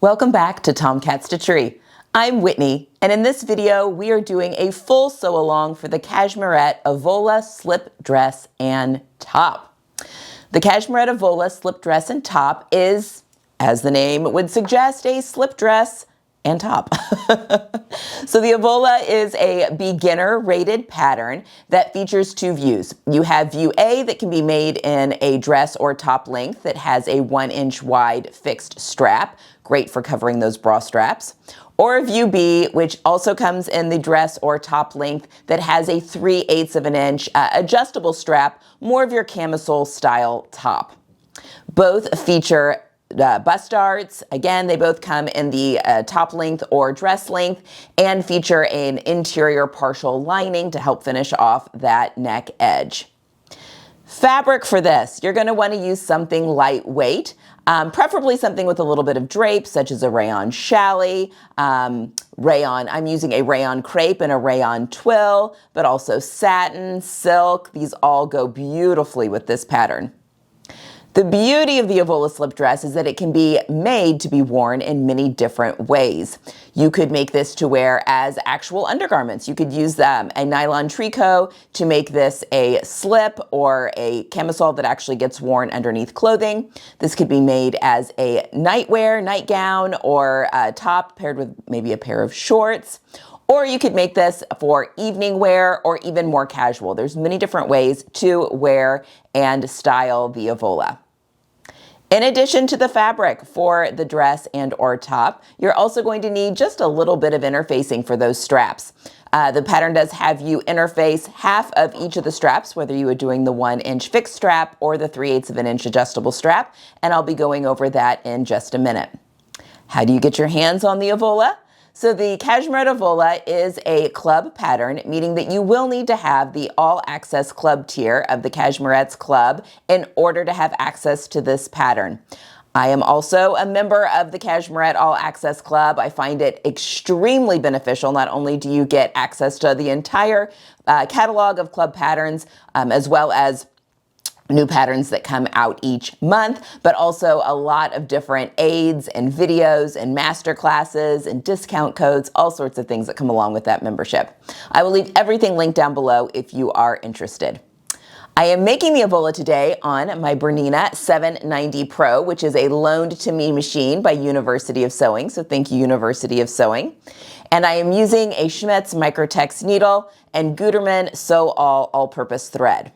Welcome back to Tomcat Stitchery. I'm Whitney, and in this video we are doing a full sew along for the Cashmerette Avola Slip Dress and Top. The Cashmerette Avola Slip Dress and Top is, as the name would suggest, a slip dress and top. So the Avola is a beginner rated pattern that features two views. You have view A that can be made in a dress or top length that has a 1-inch wide fixed strap, great for covering those bra straps. Or view B, which also comes in the dress or top length that has a 3/8 of an inch adjustable strap, more of your camisole style top. Both feature bust darts. Again, they both come in the top length or dress length and feature an interior partial lining to help finish off that neck edge. Fabric for this, you're going to want to use something lightweight, preferably something with a little bit of drape, such as a rayon challis, rayon. I'm using a rayon crepe and a rayon twill, but also satin, silk. These all go beautifully with this pattern. The beauty of the Avola slip dress is that it can be made to be worn in many different ways. You could make this to wear as actual undergarments. You could use a nylon tricot to make this a slip or a camisole that actually gets worn underneath clothing. This could be made as a nightwear, nightgown, or a top paired with maybe a pair of shorts. Or you could make this for evening wear or even more casual. There's many different ways to wear and style the Avola. In addition to the fabric for the dress and or top, you're also going to need just a little bit of interfacing for those straps. The pattern does have you interface half of each of the straps, whether you are doing the 1-inch fixed strap or the 3/8 of an inch adjustable strap, and I'll be going over that in just a minute. How do you get your hands on the Avola? So the Cashmerette Avola is a club pattern, meaning that you will need to have the all-access club tier of the Cashmerette's club in order to have access to this pattern. I am also a member of the Cashmerette All Access Club. I find it extremely beneficial. Not only do you get access to the entire catalog of club patterns, as well as new patterns that come out each month, but also a lot of different aids and videos and master classes and discount codes, all sorts of things that come along with that membership. I will leave everything linked down below if you are interested. I am making the Avola today on my Bernina 790 Pro, which is a loaned to me machine by University of Sewing, so thank you, University of Sewing. And I am using a Schmetz Microtex needle and Gutermann Sew all-purpose thread.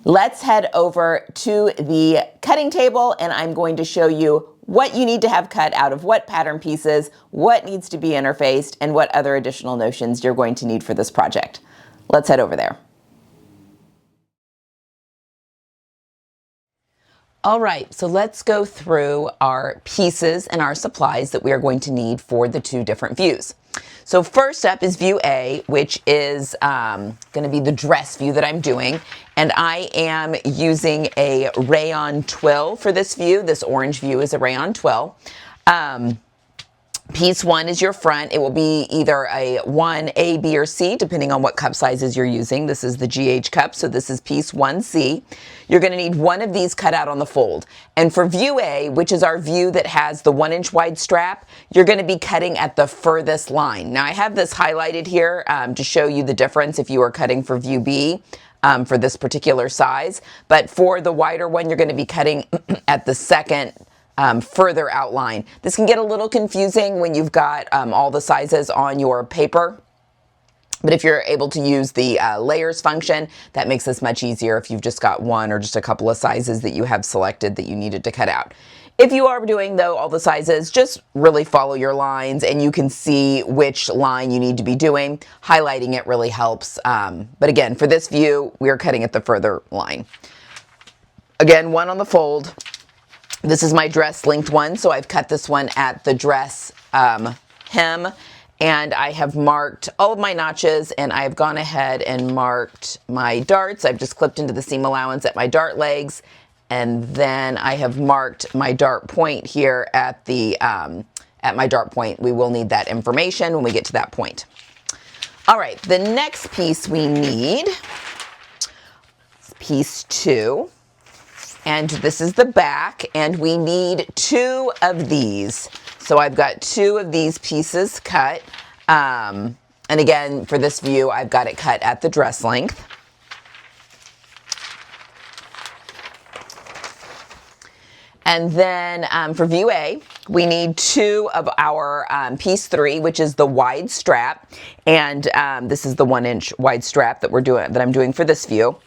Let's head over to the cutting table and I'm going to show you what you need to have cut out of what pattern pieces, what needs to be interfaced, and what other additional notions you're going to need for this project. Let's head over there. All right, so let's go through our pieces and our supplies that we are going to need for the two different views. So first up is view A, which is going to be the dress view that I'm doing. And I am using a rayon twill for this view. This orange view is a rayon twill. Piece 1 is your front. It will be either a 1A, B, or C, depending on what cup sizes you're using. This is the GH cup, so this is piece 1C. You're going to need one of these cut out on the fold. And for view A, which is our view that has the 1-inch wide strap, you're going to be cutting at the furthest line. Now I have this highlighted here to show you the difference if you are cutting for view B. For this particular size, but for the wider one, you're going to be cutting at the second further outline. This can get a little confusing when you've got all the sizes on your paper, but if you're able to use the layers function, that makes this much easier if you've just got one or just a couple of sizes that you have selected that you needed to cut out. If you are doing, though, all the sizes, just really follow your lines and you can see which line you need to be doing. Highlighting it really helps. But again, for this view, we're cutting at the further line. Again, one on the fold. This is my dress length one, so I've cut this one at the dress hem, and I have marked all of my notches, and I've gone ahead and marked my darts. I've just clipped into the seam allowance at my dart legs, and then I have marked my dart point here at the at my dart point. We will need that information when we get to that point. All right, the next piece we need is piece 2. And this is the back, and we need 2 of these. So I've got 2 of these pieces cut. And again, for this view, I've got it cut at the dress length. And then for view A, we need 2 of our piece 3, which is the wide strap. And this is the 1-inch wide strap that I'm doing for this view.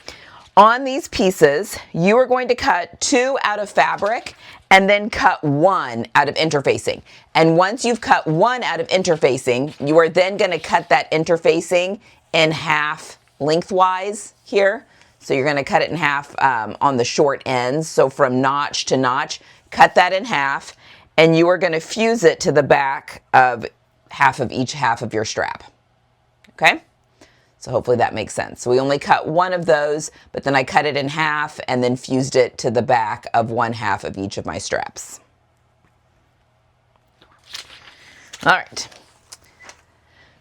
On these pieces, you are going to cut 2 out of fabric and then cut 1 out of interfacing. And once you've cut 1 out of interfacing, you are then going to cut that interfacing in half lengthwise here. So you're going to cut it in half on the short ends. So from notch to notch, cut that in half, and you are going to fuse it to the back of half of each half of your strap. Okay? So hopefully that makes sense. So we only cut 1 of those, but then I cut it in half and then fused it to the back of 1/2 of each of my straps. All right.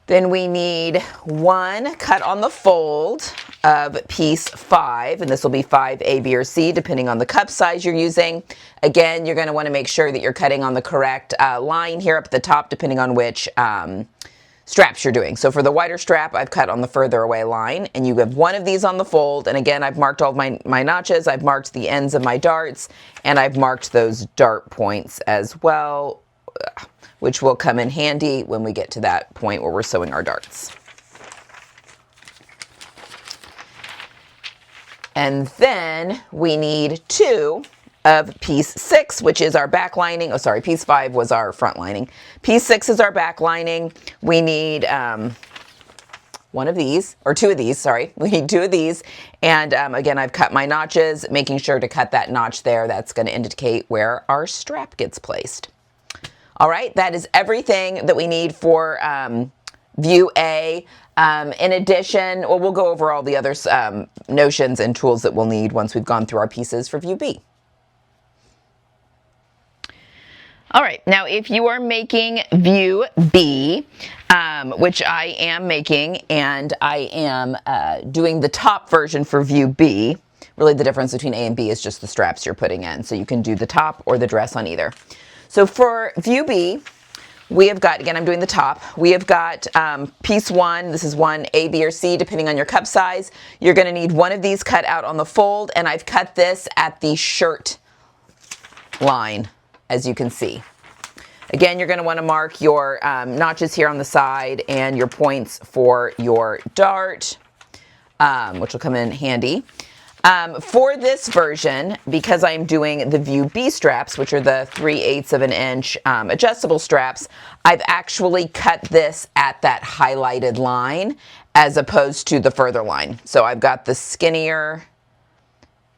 Then we need 1 cut on the fold of piece 5, and this will be 5 A, B, or C, depending on the cup size you're using. Again, you're going to want to make sure that you're cutting on the correct line here up at the top, depending on which straps you're doing. So for the wider strap, I've cut on the further away line, and you have 1 of these on the fold. And again, I've marked all of my notches, I've marked the ends of my darts, and I've marked those dart points as well, which will come in handy when we get to that point where we're sewing our darts. And then we need 2 of piece 6, which is our back lining. Oh, sorry, piece 5 was our front lining. Piece 6 is our back lining. We need 1 of these, or 2 of these, sorry. We need 2 of these. And again, I've cut my notches, making sure to cut that notch there. That's going to indicate where our strap gets placed. All right, that is everything that we need for view A. In addition, well, we'll go over all the other notions and tools that we'll need once we've gone through our pieces for view B. All right, now if you are making view B, which I am making, and I am doing the top version for view B, really the difference between A and B is just the straps you're putting in. So you can do the top or the dress on either. So for view B, we have got, again, I'm doing the top. We have got piece 1. This is 1 A, B, or C, depending on your cup size. You're going to need 1 of these cut out on the fold, and I've cut this at the shirt line, as you can see. Again, you're going to want to mark your notches here on the side and your points for your dart, which will come in handy. For this version, because I'm doing the view B straps, which are the 3/8 of an inch adjustable straps, I've actually cut this at that highlighted line as opposed to the further line. So I've got the skinnier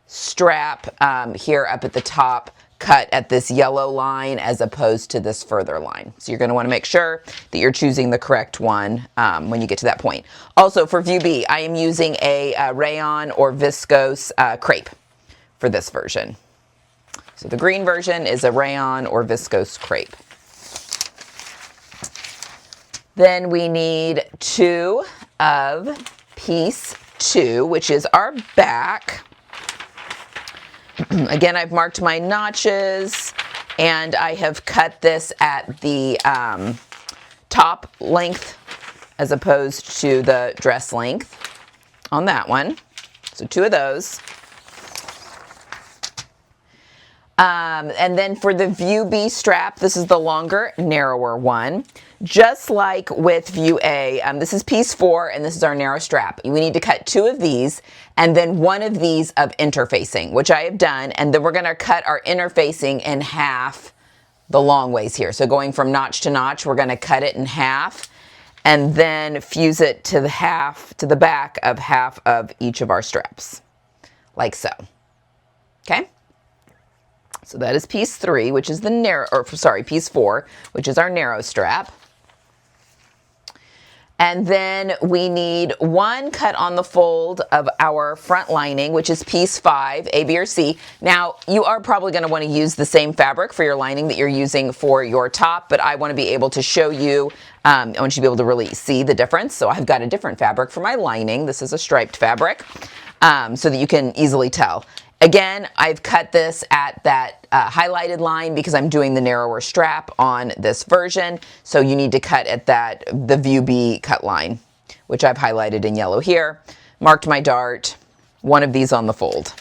strap here up at the top cut at this yellow line as opposed to this further line. So you're going to want to make sure that you're choosing the correct one when you get to that point. Also for view B, I am using a rayon or viscose crepe for this version. So the green version is a rayon or viscose crepe. Then we need 2 of piece 2, which is our back. Again, I've marked my notches, and I have cut this at the top length as opposed to the dress length on that one. So 2 of those. And then for the view B strap, this is the longer, narrower one. Just like with view A, this is piece 4, and this is our narrow strap. We need to cut 2 of these, and then 1 of these of interfacing, which I have done, and then we're going to cut our interfacing in half the long ways here. So going from notch to notch, we're going to cut it in half, and then fuse it to the back of half of each of our straps, like so. Okay? So that is piece 3, which is the narrow, or sorry, piece 4, which is our narrow strap. And then we need 1 cut on the fold of our front lining, which is piece 5, A, B, or C. Now, you are probably going to want to use the same fabric for your lining that you're using for your top, but I want to be able to show you, I want you to be able to really see the difference. So I've got a different fabric for my lining. This is a striped fabric, so that you can easily tell. Again, I've cut this at that highlighted line because I'm doing the narrower strap on this version. So you need to cut at the view B cut line, which I've highlighted in yellow here. Marked my dart, one of these on the fold.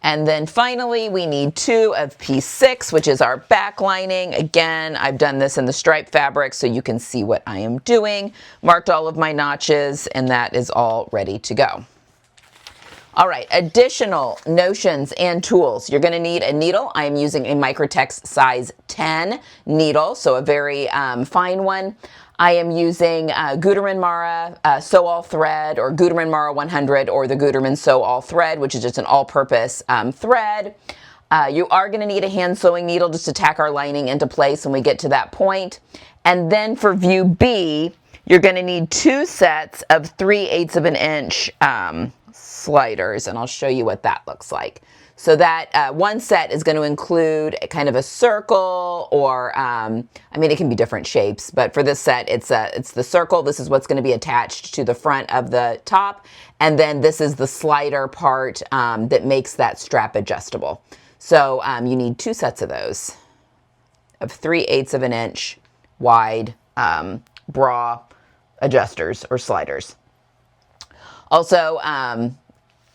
And then finally, we need 2 of piece 6, which is our back lining. Again, I've done this in the stripe fabric so you can see what I am doing. Marked all of my notches, and that is all ready to go. All right, additional notions and tools. You're gonna need a needle. I am using a Microtex size 10 needle, so a very fine one. I am using Gutermann Mara Sew All Thread, or Gutermann Mara 100, or the Gutermann Sew All Thread, which is just an all-purpose thread. You are going to need a hand sewing needle just to tack our lining into place when we get to that point. And then for view B, you're going to need 2 sets of 3/8 of an inch sliders, and I'll show you what that looks like. So that one set is going to include kind of a circle, or I mean, it can be different shapes, but for this set, it's the circle. This is what's going to be attached to the front of the top, and then this is the slider part that makes that strap adjustable. So you need 2 sets of those, of 3/8 of an inch wide bra adjusters or sliders. Also,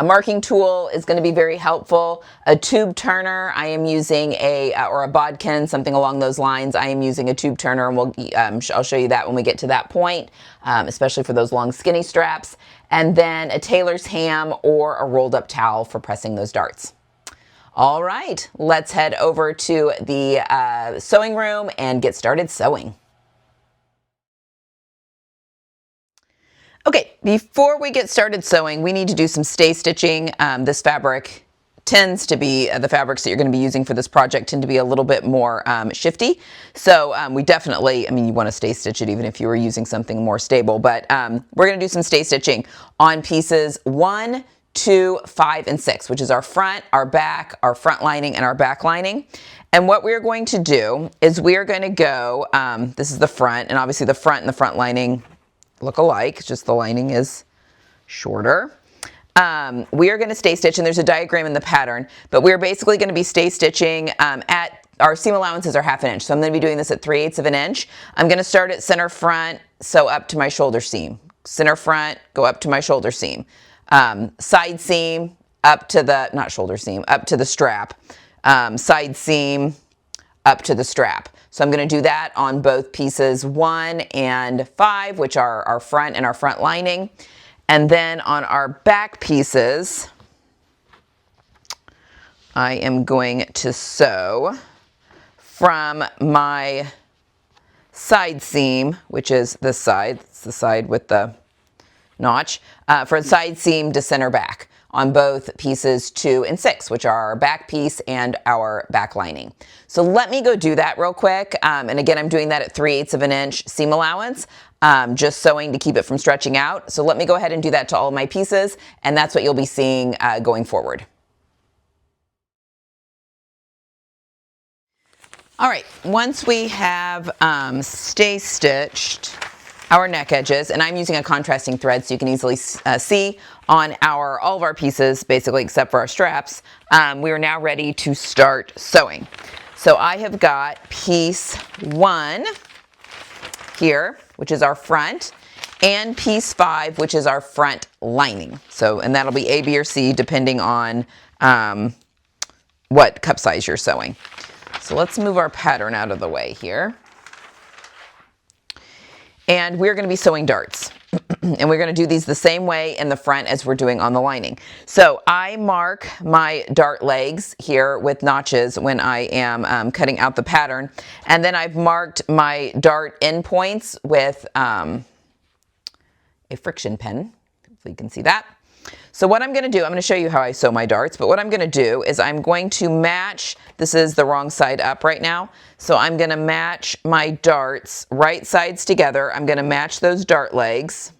a marking tool is going to be very helpful. A tube turner, I am using or a bodkin, something along those lines. I am using a tube turner, and I'll show you that when we get to that point, especially for those long skinny straps. And then a tailor's ham or a rolled up towel for pressing those darts. All right, let's head over to the sewing room and get started sewing. Okay, before we get started sewing, we need to do some stay stitching. This fabric tends to be, the fabrics that you're going to be using for this project tend to be a little bit more shifty. So we definitely, I mean, you want to stay stitch it even if you were using something more stable, but we're going to do some stay stitching on pieces 1, 2, 5, and 6, which is our front, our back, our front lining, and our back lining. And what we're going to do is we are going to go, this is the front, and obviously the front and the front lining look alike, just the lining is shorter. We are going to stay stitch, and there's a diagram in the pattern, but we're basically going to be stay stitching at our seam allowances are 1/2 inch. So I'm going to be doing this at 3/8 of an inch. I'm going to start at center front, sew up to my shoulder seam. Center front, go up to my shoulder seam. Side seam, up to the, not shoulder seam, up to the strap. Side seam, up to the strap. So I'm going to do that on both pieces 1 and 5, which are our front and our front lining. And then on our back pieces, I am going to sew from my side seam, which is this side, it's the side with the notch, for side seam to center back on both pieces 2 and 6, which are our back piece and our back lining. So let me go do that real quick. And again, I'm doing that at 3/8 of an inch seam allowance, just sewing to keep it from stretching out. So let me go ahead and do that to all of my pieces, and that's what you'll be seeing going forward. All right, once we have stay stitched our neck edges, and I'm using a contrasting thread so you can easily see on all of our pieces, basically except for our straps, we are now ready to start sewing. So I have got piece 1 here, which is our front, and piece 5, which is our front lining. So, and that'll be A, B, or C depending on what cup size you're sewing. So let's move our pattern out of the way here. And we're going to be sewing darts. And we're going to do these the same way in the front as we're doing on the lining. So I mark my dart legs here with notches when I am cutting out the pattern. And then I've marked my dart endpoints with a friction pen. Hopefully you can see that. So what I'm going to do, I'm going to show you how I sew my darts, but what I'm going to do is I'm going to match, this is the wrong side up right now, so I'm going to match my darts right sides together. I'm going to match those dart legs.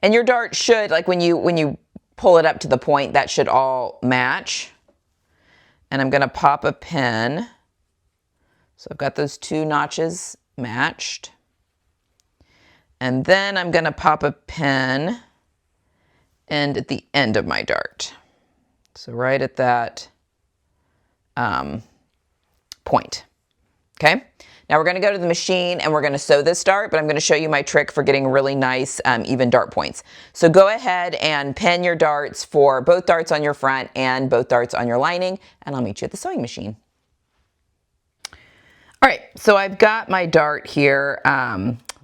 And your dart should, like when you pull it up to the point, that should all match. And I'm going to pop a pin. So I've got those 2 notches matched. And then I'm going to pop a pin end at the end of my dart. So right at that point. Okay. Now we're going to go to the machine and we're going to sew this dart, but I'm going to show you my trick for getting really nice even dart points. So go ahead and pin your darts for both darts on your front and both darts on your lining, and I'll meet you at the sewing machine. All right, so I've got my dart here.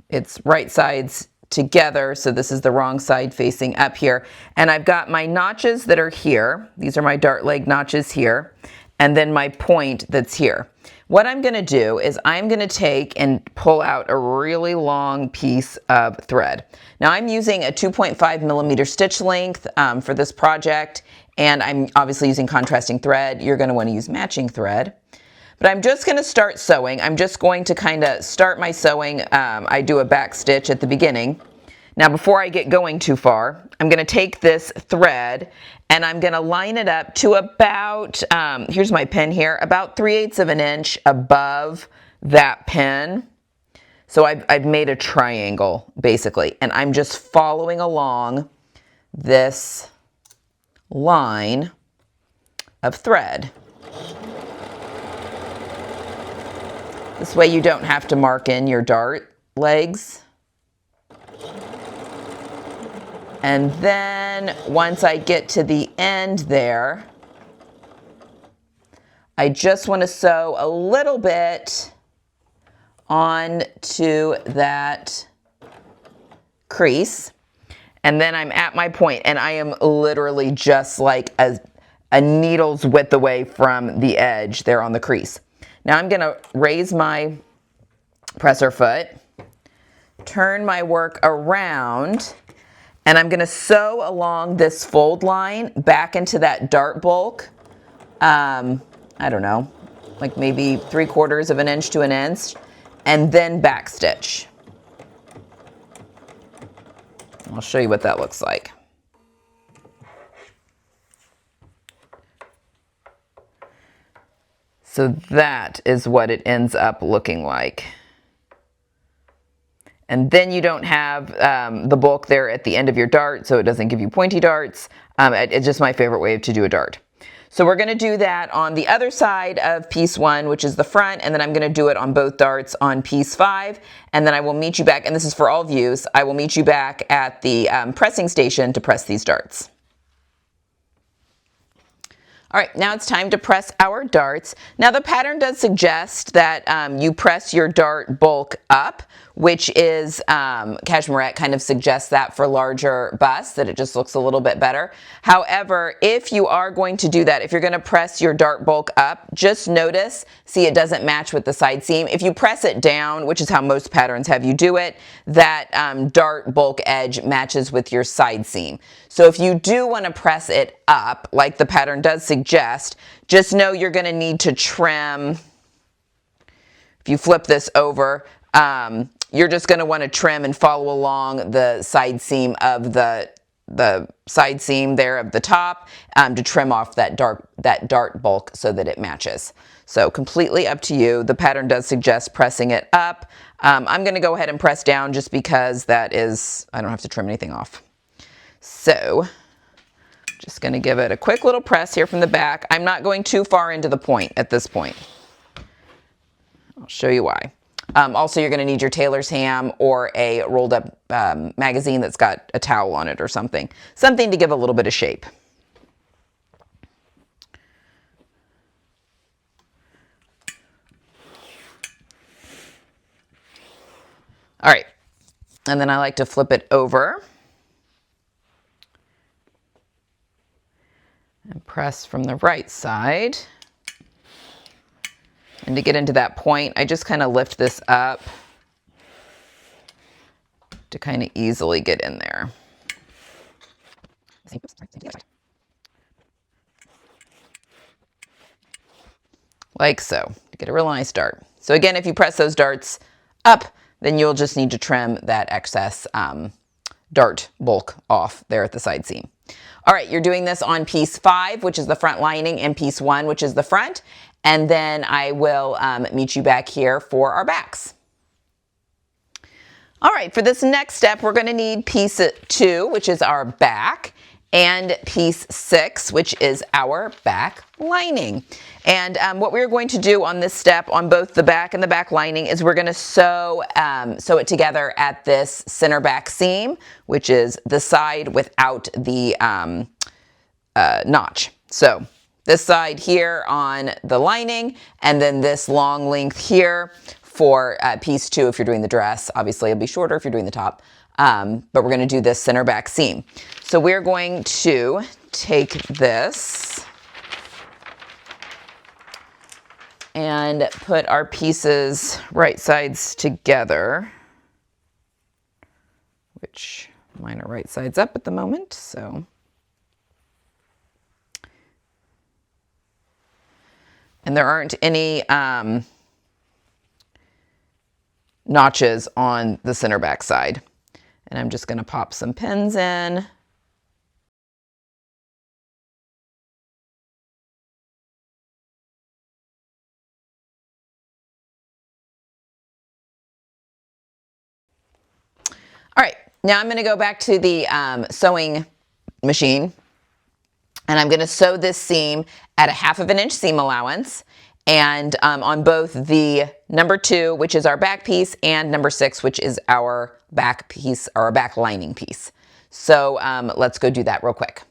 It's right sides together, so this is the wrong side facing up here. And I've got my notches that are here. These are my dart leg notches here, and then my point that's here. What I'm going to do is I'm going to take and pull out a really long piece of thread. Now I'm using a 2.5 millimeter stitch length for this project, and I'm obviously using contrasting thread. You're going to want to use matching thread. But I'm just going to start sewing. I'm just going to kind of start my sewing. I do a back stitch at the beginning. Now before I get going too far, I'm going to take this thread and I'm going to line it up to about, here's my pin here, about 3/8 of an inch above that pin. So I've made a triangle basically, and I'm just following along this line of thread. This way you don't have to mark in your dart legs. And then once I get to the end there, I just want to sew a little bit onto that crease. And then I'm at my point, and I am literally just like a needle's width away from the edge there on the crease. Now I'm going to raise my presser foot, turn my work around, and I'm going to sew along this fold line back into that dart bulk. I don't know, like maybe 3/4 of an inch to an inch, and then back stitch. I'll show you what that looks like. So that is what it ends up looking like. And then you don't have the bulk there at the end of your dart, so it doesn't give you pointy darts. It's just my favorite way to do a dart. So we're going to do that on the other side of piece 1, which is the front, and then I'm going to do it on both darts on piece 5, and then I will meet you back, and this is for all views, I will meet you back at the pressing station to press these darts. All right, now it's time to press our darts. Now the pattern does suggest that you press your dart bulk up, which is, Cashmerette kind of suggests that for larger busts, that it just looks a little bit better. However, if you are going to do that, if you're going to press your dart bulk up, just notice, see it doesn't match with the side seam. If you press it down, which is how most patterns have you do it, that dart bulk edge matches with your side seam. So if you do want to press it up, like the pattern does suggest, just know you're going to need to trim. If you flip this over, you're just going to want to trim and follow along the side seam of the side seam there of the top to trim off that dart bulk so that it matches. So completely up to you. The pattern does suggest pressing it up. I'm going to go ahead and press down just because that is, I don't have to trim anything off. So just going to give it a quick little press here from the back. I'm not going too far into the point at this point. I'll show you why. Also, you're going to need your tailor's ham or a rolled up magazine that's got a towel on it or something. Something to give a little bit of shape. All right. And then I like to flip it over and press from the right side. And to get into that point, I just kind of lift this up to kind of easily get in there. Like so, to get a real nice dart. So again, if you press those darts up, then you'll just need to trim that excess dart bulk off there at the side seam. All right, you're doing this on piece 5, which is the front lining, and piece 1, which is the front. And then I will meet you back here for our backs. All right, for this next step, we're going to need piece 2, which is our back. and piece 6, which is our back lining. And what we're going to do on this step on both the back and the back lining is we're going to sew it together at this center back seam, which is the side without the notch. So this side here on the lining, and then this long length here for piece 2 if you're doing the dress. Obviously it'll be shorter if you're doing the top, but we're going to do this center back seam. So we're going to take this and put our pieces right sides together, which mine are right sides up at the moment, so. And there aren't any notches on the center back side. And I'm just going to pop some pins in. All right, now I'm going to go back to the sewing machine, and I'm going to sew this seam at 1/2 inch seam allowance, and on both the number 2, which is our back piece, and number 6, which is our back piece, or our back lining piece. So let's go do that real quick.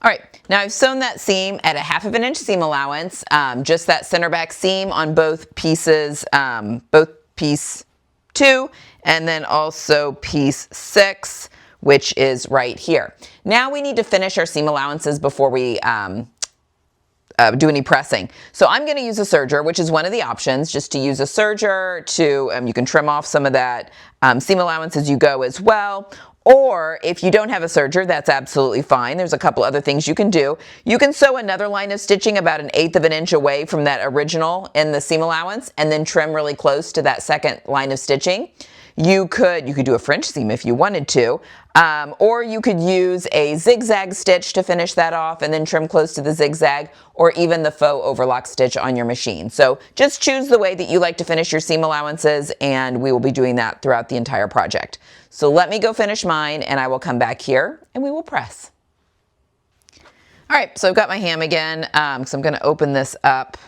All right, now I've sewn that seam at 1/2 inch seam allowance, just that center back seam on both pieces, both piece 2 and then also piece 6, which is right here. Now we need to finish our seam allowances before we do any pressing. So I'm going to use a serger, which is one of the options, just to use a serger to, you can trim off some of that seam allowance as you go as well. Or if you don't have a serger, that's absolutely fine. There's a couple other things you can do. You can sew another line of stitching about 1/8 inch away from that original in the seam allowance and then trim really close to that second line of stitching. You could do a French seam if you wanted to, or you could use a zigzag stitch to finish that off and then trim close to the zigzag, or even the faux overlock stitch on your machine. So just choose the way that you like to finish your seam allowances, and we will be doing that throughout the entire project. So let me go finish mine, and I will come back here and we will press. All right, so I've got my ham again, so I'm going to open this up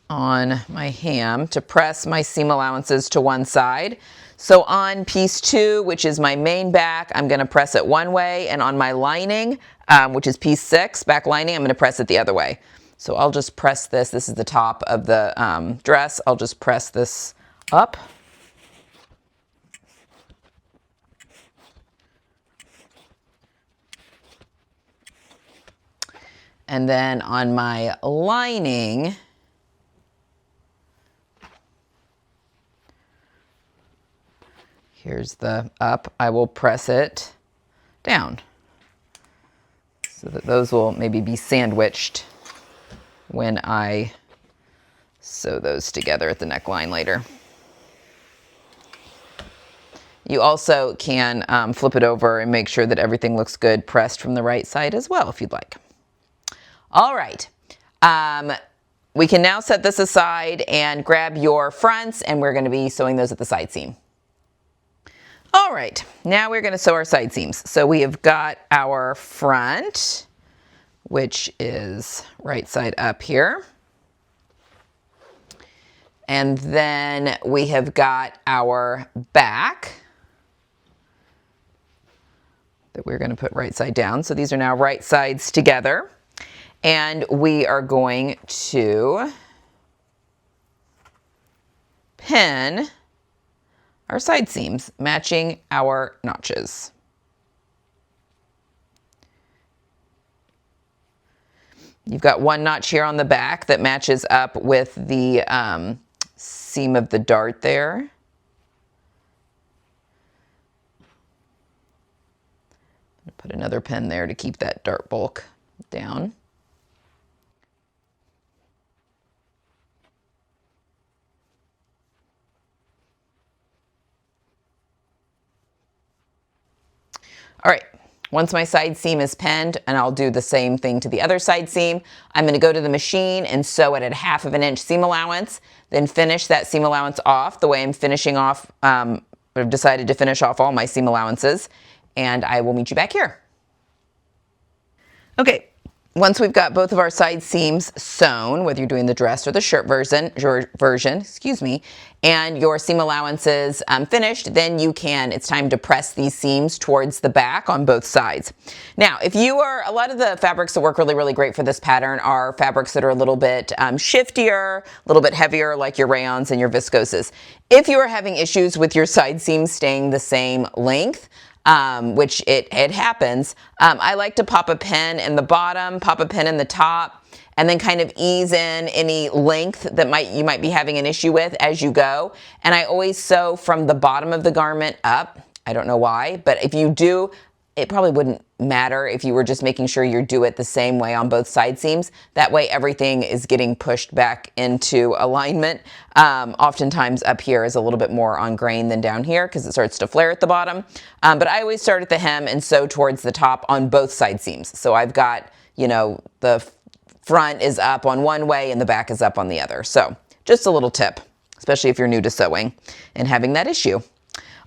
on my ham to press my seam allowances to one side. So on piece 2, which is my main back, I'm going to press it one way, and on my lining, which is piece 6, back lining, I'm going to press it the other way. So I'll just press this. This is the top of the dress. I'll just press this up. And then on my lining, here's the up, I will press it down so that those will maybe be sandwiched when I sew those together at the neckline later. You also can flip it over and make sure that everything looks good pressed from the right side as well if you'd like. All right, we can now set this aside and grab your fronts, and we're going to be sewing those at the side seam. All right, now we're going to sew our side seams. So we have got our front, which is right side up here. And then we have got our back that we're going to put right side down. So these are now right sides together. And we are going to pin our side seams, matching our notches. You've got one notch here on the back that matches up with the seam of the dart there. Put another pin there to keep that dart bulk down. All right, once my side seam is pinned, and I'll do the same thing to the other side seam, I'm going to go to the machine and sew it at 1/2 inch seam allowance, then finish that seam allowance off the way I'm finishing off I've decided to finish off all my seam allowances, and I will meet you back here. Okay, once we've got both of our side seams sewn, whether you're doing the dress or the shirt version, and your seam allowances finished, then it's time to press these seams towards the back on both sides. Now, a lot of the fabrics that work really, really great for this pattern are fabrics that are a little bit shiftier, a little bit heavier, like your rayons and your viscoses. If you are having issues with your side seams staying the same length, which it happens, I like to pop a pin in the bottom, pop a pin in the top, and then kind of ease in any length that you might be having an issue with as you go. And I always sew from the bottom of the garment up. I don't know why, but if you do, it probably wouldn't matter if you were just making sure you do it the same way on both side seams. That way everything is getting pushed back into alignment. Oftentimes up here is a little bit more on grain than down here because it starts to flare at the bottom. But I always start at the hem and sew towards the top on both side seams. So I've got, the front is up on one way and the back is up on the other. So just a little tip, especially if you're new to sewing and having that issue.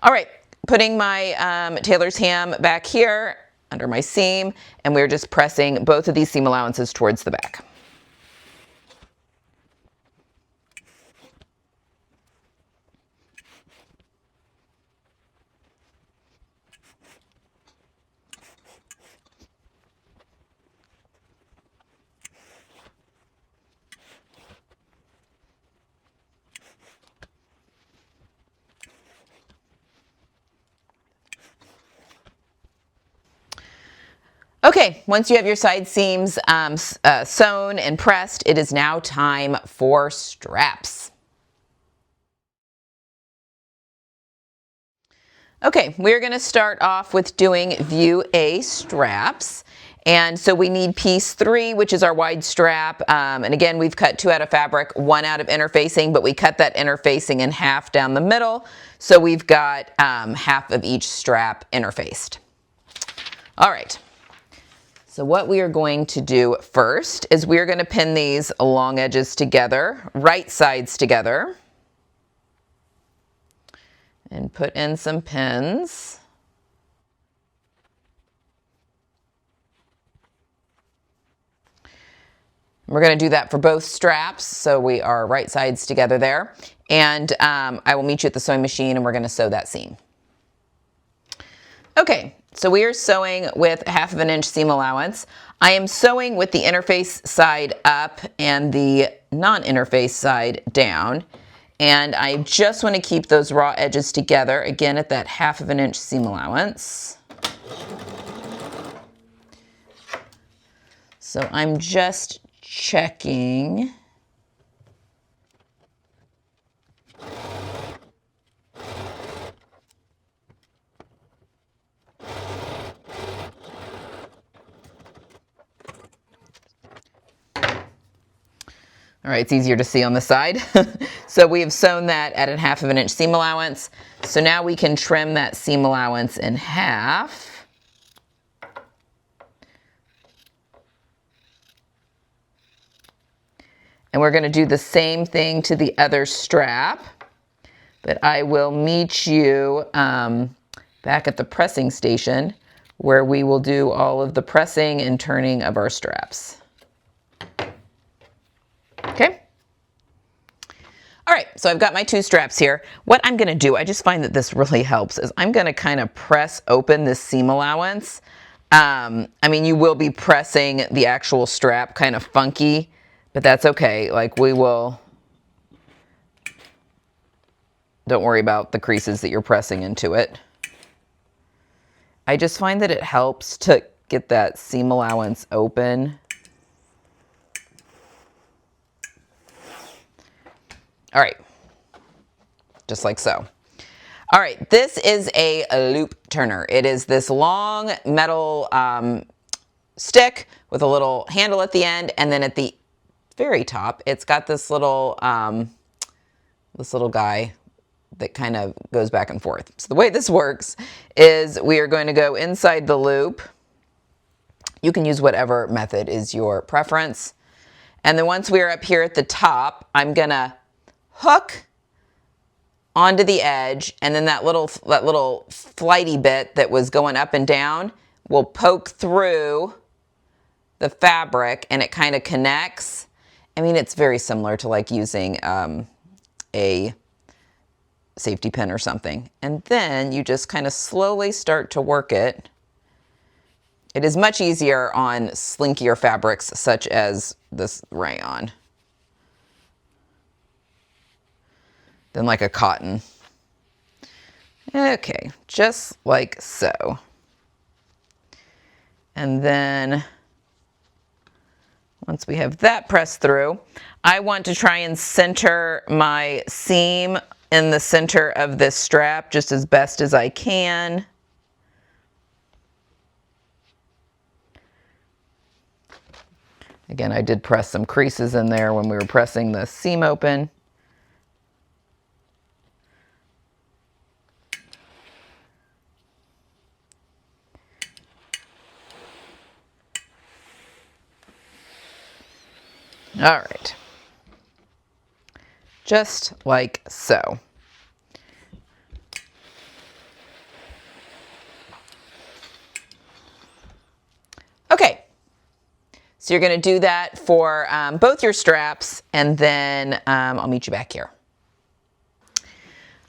All right. Putting my tailor's ham back here under my seam, and we're just pressing both of these seam allowances towards the back. Okay, once you have your side seams sewn and pressed, it is now time for straps. Okay, we're going to start off with doing view A straps. And so we need piece 3, which is our wide strap. And again, we've cut 2 out of fabric, 1 out of interfacing, but we cut that interfacing in half down the middle. So we've got half of each strap interfaced. All right. So what we are going to do first is we're going to pin these long edges together, right sides together, and put in some pins. We're going to do that for both straps, so we are right sides together there. And I will meet you at the sewing machine and we're going to sew that seam. Okay. So we are sewing with 1/2 inch seam allowance. I am sewing with the interface side up and the non-interface side down. And I just want to keep those raw edges together, again at that 1/2 inch seam allowance. So I'm just checking. All right, it's easier to see on the side. So we have sewn that at 1/2 inch seam allowance. So now we can trim that seam allowance in half. And we're going to do the same thing to the other strap. But I will meet you back at the pressing station where we will do all of the pressing and turning of our straps. Okay. All right, so I've got my 2 straps here. What I'm going to do, I just find that this really helps, is I'm going to kind of press open this seam allowance. I mean, you will be pressing the actual strap kind of funky, but that's okay. Like don't worry about the creases that you're pressing into it. I just find that it helps to get that seam allowance open. All right, just like so. All right, this is a loop turner. It is this long metal stick with a little handle at the end, and then at the very top, it's got this little guy that kind of goes back and forth. So the way this works is we are going to go inside the loop. You can use whatever method is your preference. And then once we are up here at the top, I'm gonna hook onto the edge, and then that little flighty bit that was going up and down will poke through the fabric, and it kind of connects. I mean, it's very similar to like using a safety pin or something. And then you just kind of slowly start to work it. It is much easier on slinkier fabrics such as this rayon than like a cotton. Okay, just like so. And then once we have that pressed through, I want to try and center my seam in the center of this strap just as best as I can. Again, I did press some creases in there when we were pressing the seam open. All right, just like so. Okay, so you're going to do that for both your straps, and then I'll meet you back here.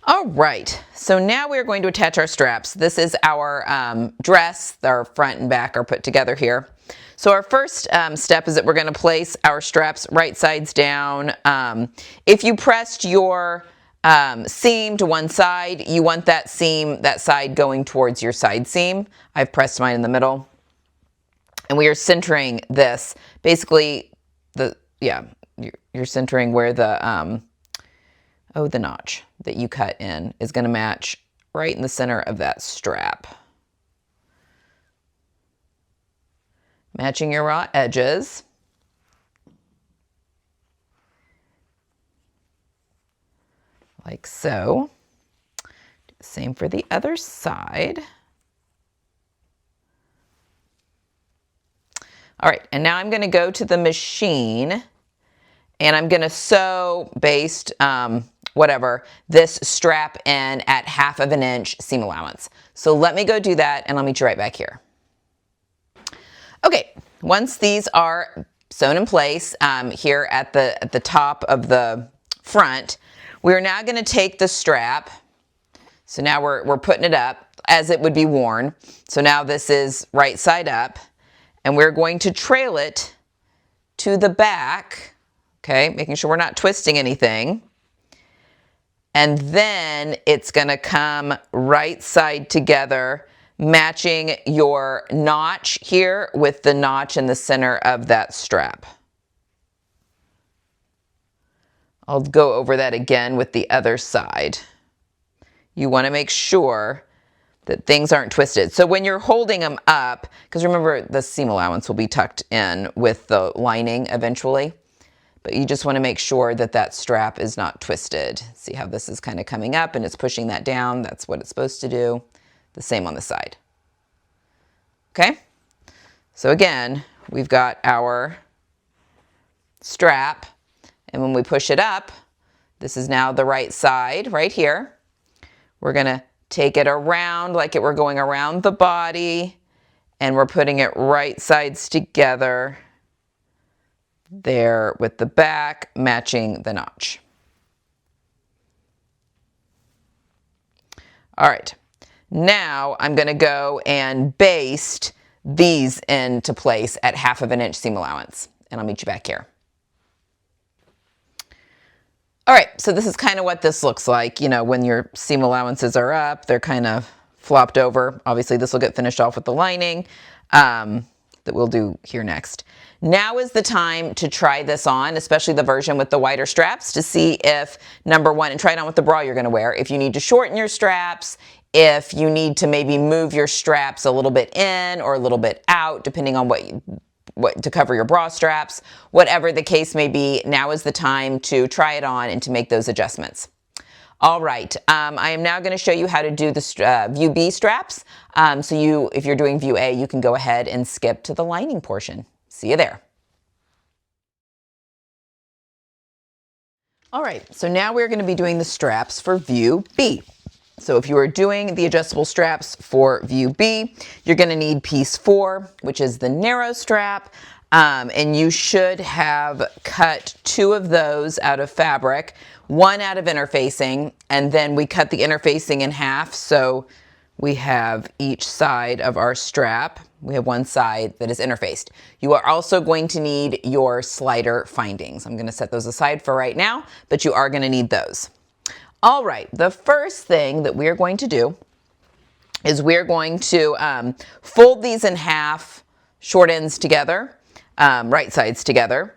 All right, so now we're going to attach our straps. This is our dress. Our front and back are put together here. So our first step is that we're going to place our straps right sides down. If you pressed your seam to one side, you want that side going towards your side seam. I've pressed mine in the middle. And we are centering this. Basically, you're centering where the notch that you cut in is going to match right in the center of that strap. Matching your raw edges. Like so. Do the same for the other side. All right, and now I'm going to go to the machine, and I'm going to sew based this strap in at 1/2 inch seam allowance. So let me go do that, and I'll meet you right back here. Okay, once these are sewn in place here at the top of the front, we're now going to take the strap. So now we're putting it up as it would be worn. So now this is right side up, and we're going to trail it to the back, okay, making sure we're not twisting anything. And then it's going to come right side together, matching your notch here with the notch in the center of that strap. I'll go over that again with the other side. You want to make sure that things aren't twisted. So when you're holding them up, because remember the seam allowance will be tucked in with the lining eventually, but you just want to make sure that that strap is not twisted. See how this is kind of coming up and it's pushing that down. That's what it's supposed to do. The same on the side. Okay, so again, we've got our strap, and when we push it up, this is now the right side right here. We're going to take it around like we're going around the body, and we're putting it right sides together there with the back matching the notch. All right. Now I'm going to go and baste these into place at 1/2 inch seam allowance, and I'll meet you back here. All right, so this is kind of what this looks like. You know, when your seam allowances are up, they're kind of flopped over. Obviously, this will get finished off with the lining that we'll do here next. Now is the time to try this on, especially the version with the wider straps, to see if, number one, and try it on with the bra you're going to wear, if you need to shorten your straps, if you need to maybe move your straps a little bit in or a little bit out, depending on what to cover your bra straps, whatever the case may be, now is the time to try it on and to make those adjustments. All right, I am now going to show you how to do the view B straps. If you're doing view A, you can go ahead and skip to the lining portion. See you there. All right, so now we're going to be doing the straps for view B. So if you are doing the adjustable straps for view B, you're going to need piece 4, which is the narrow strap, and you should have cut 2 of those out of fabric, 1 out of interfacing, and then we cut the interfacing in half, so we have each side of our strap. We have one side that is interfaced. You are also going to need your slider findings. I'm going to set those aside for right now, but you are going to need those. All right, the first thing that we're going to do is we're going to fold these in half, short ends together, right sides together.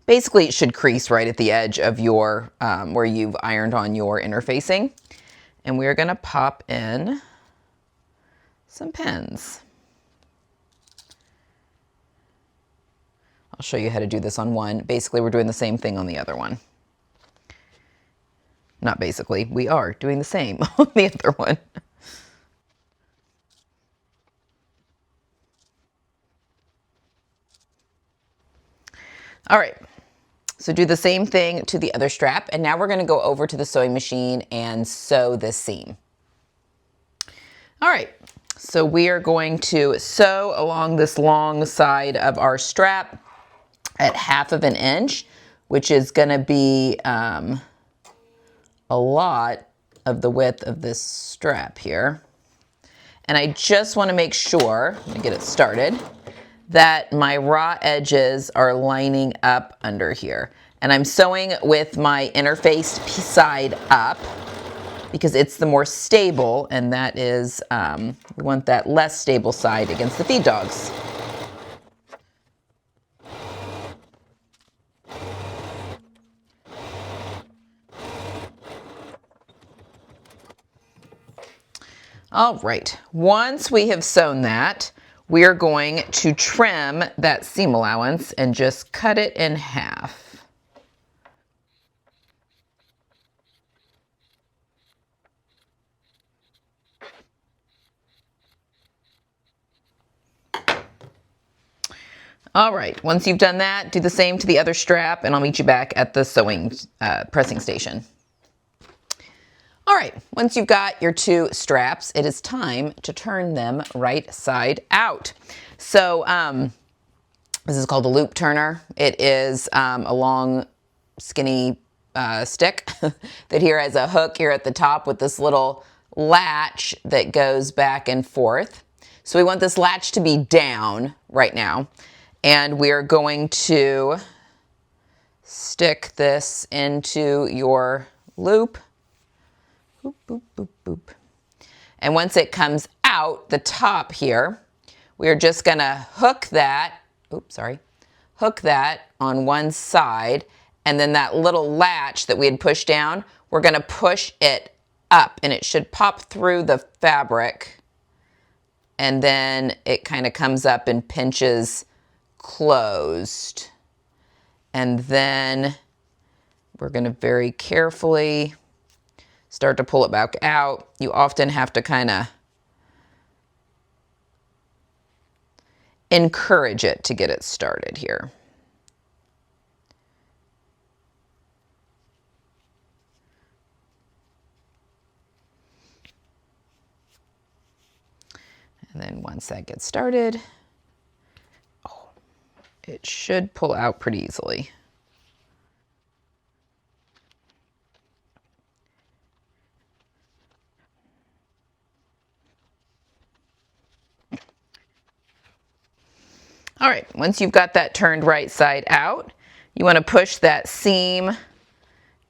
Basically, it should crease right at the edge of your, where you've ironed on your interfacing. And we're going to pop in some pins. I'll show you how to do this on one. Basically, we're doing the same thing on the other one. Not basically, we are doing the same on the other one. All right, so do the same thing to the other strap, and now we're going to go over to the sewing machine and sew this seam. All right, so we are going to sew along this long side of our strap at 1/2 inch, which is going to be a lot of the width of this strap here. And I just want to make sure, let me get it started, that my raw edges are lining up under here. And I'm sewing with my interfaced side up because it's the more stable, and that is, we want that less stable side against the feed dogs. All right, once we have sewn that, we are going to trim that seam allowance and just cut it in half. All right, once you've done that, do the same to the other strap, and I'll meet you back at the sewing pressing station. All right, once you've got your 2 straps, it is time to turn them right side out. So this is called a loop turner. It is a long, skinny stick that here has a hook here at the top with this little latch that goes back and forth. So we want this latch to be down right now. And we're going to stick this into your loop. Boop, boop, boop, boop. And once it comes out the top here, we're just gonna hook that, hook that on one side, and then that little latch that we had pushed down, we're gonna push it up, and it should pop through the fabric, and then it kind of comes up and pinches closed. And then we're going to very carefully start to pull it back out. You often have to kind of encourage it to get it started here. And then once that gets started, it should pull out pretty easily. All right, once you've got that turned right side out, you want to push that seam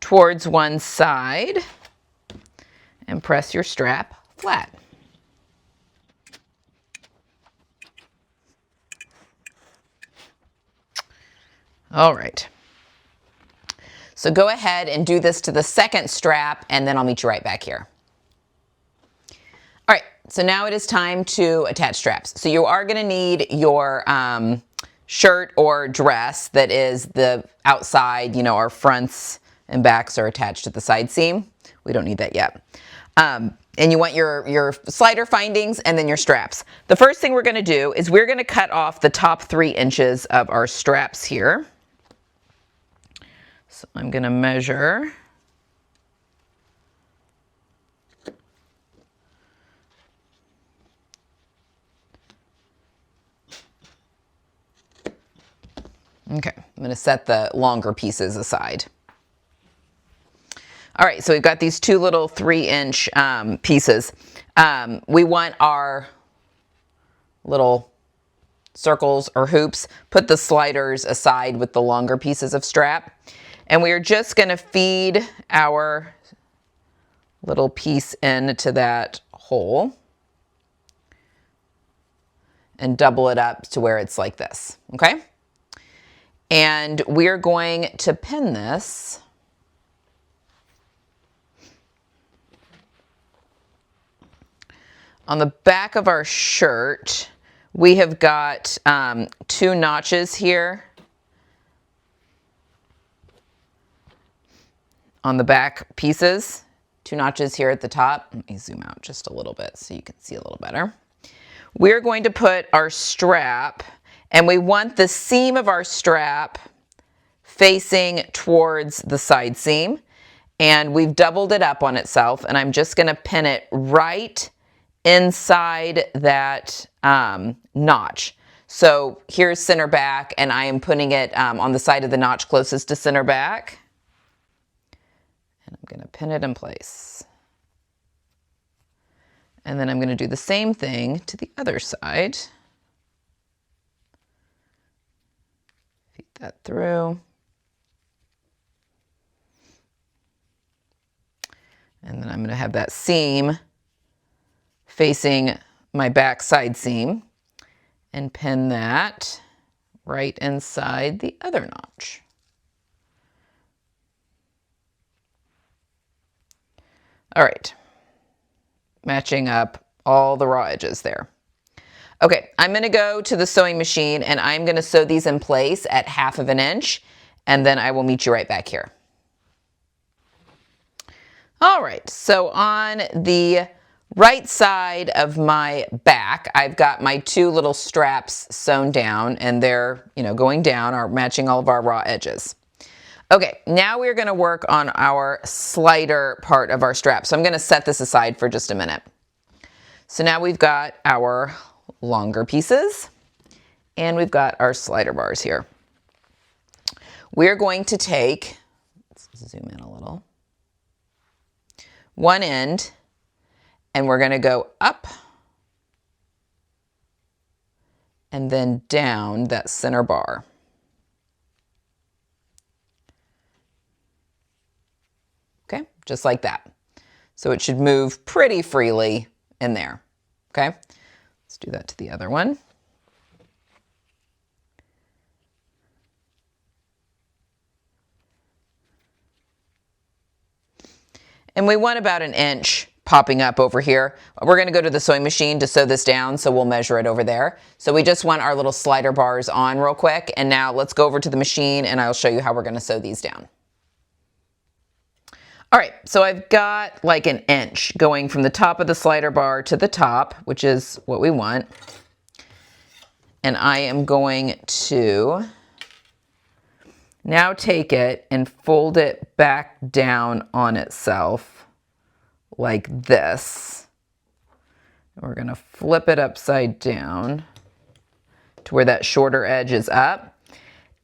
towards one side and press your strap flat. All right. So go ahead and do this to the second strap, and then I'll meet you right back here. All right, so now it is time to attach straps. So you are gonna need your shirt or dress that is the outside, you know, our fronts and backs are attached to the side seam. We don't need that yet. And you want your slider findings and then your straps. The first thing we're gonna do is we're gonna cut off the top 3 inches of our straps here. So I'm going to measure. Okay, I'm going to set the longer pieces aside. All right, so we've got these two little 3-inch pieces. We want our little circles or hoops, put the sliders aside with the longer pieces of strap. And we are just going to feed our little piece into that hole and double it up to where it's like this, okay? And we're going to pin this on the back of our shirt. We have got 2 notches here on the back pieces, 2 notches here at the top. Let me zoom out just a little bit so you can see a little better. We're going to put our strap, and we want the seam of our strap facing towards the side seam, and we've doubled it up on itself, and I'm just going to pin it right inside that notch. So here's center back, and I am putting it on the side of the notch closest to center back. And I'm going to pin it in place. And then I'm going to do the same thing to the other side. Feed that through. And then I'm going to have that seam facing my back side seam and pin that right inside the other notch. All right, matching up all the raw edges there. Okay, I'm going to go to the sewing machine and I'm going to sew these in place at 1/2 inch, and then I will meet you right back here. All right, so on the right side of my back, I've got my 2 little straps sewn down, and they're, going down, are matching all of our raw edges. Okay, now we're going to work on our slider part of our strap. So I'm going to set this aside for just a minute. So now we've got our longer pieces, and we've got our slider bars here. We're going to take, let's zoom in a little, one end, and we're going to go up and then down that center bar. Okay, just like that. So it should move pretty freely in there. Okay, let's do that to the other one. And we want about 1 inch popping up over here. We're going to go to the sewing machine to sew this down, so we'll measure it over there. So we just want our little slider bars on real quick. And now let's go over to the machine and I'll show you how we're going to sew these down. All right, so I've got like 1 inch going from the top of the slider bar to the top, which is what we want. And I am going to now take it and fold it back down on itself like this. We're going to flip it upside down to where that shorter edge is up.